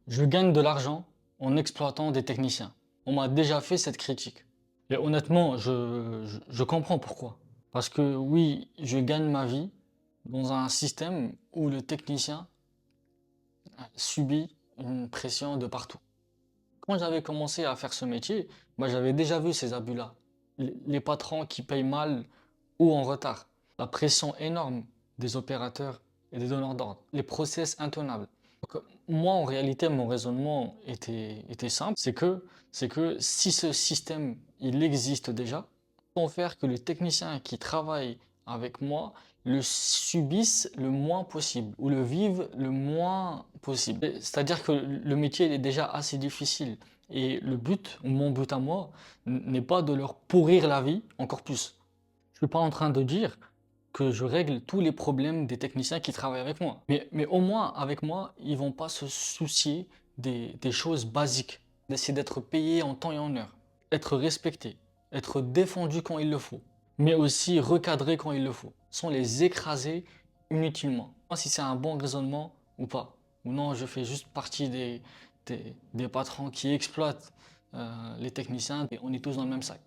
Je gagne de l'argent en exploitant des techniciens. On m'a déjà fait cette critique. Et honnêtement, je comprends pourquoi. Parce que oui, je gagne ma vie dans un système où le technicien subit une pression de partout. Quand j'avais commencé à faire ce métier, bah, j'avais déjà vu ces abus-là. Les patrons qui payent mal ou en retard. La pression énorme des opérateurs et des donneurs d'ordre. Les process intenables. Donc, moi, en réalité, mon raisonnement était simple. C'est que si ce système, il existe déjà, comment faire que les techniciens qui travaillent avec moi le subissent le moins possible ou le vivent le moins possible. C'est-à-dire que le métier est déjà assez difficile et le but, ou mon but à moi, n'est pas de leur pourrir la vie encore plus. Je suis pas en train de dire que je règle tous les problèmes des techniciens qui travaillent avec moi. Mais au moins, avec moi, ils vont pas se soucier des choses basiques. D'essayer d'être payé en temps et en heure, être respecté, être défendu quand il le faut, mais aussi recadré quand il le faut, sans les écraser inutilement. Moi, si c'est un bon raisonnement ou pas. Ou non, je fais juste partie des patrons qui exploitent les techniciens et on est tous dans le même sac.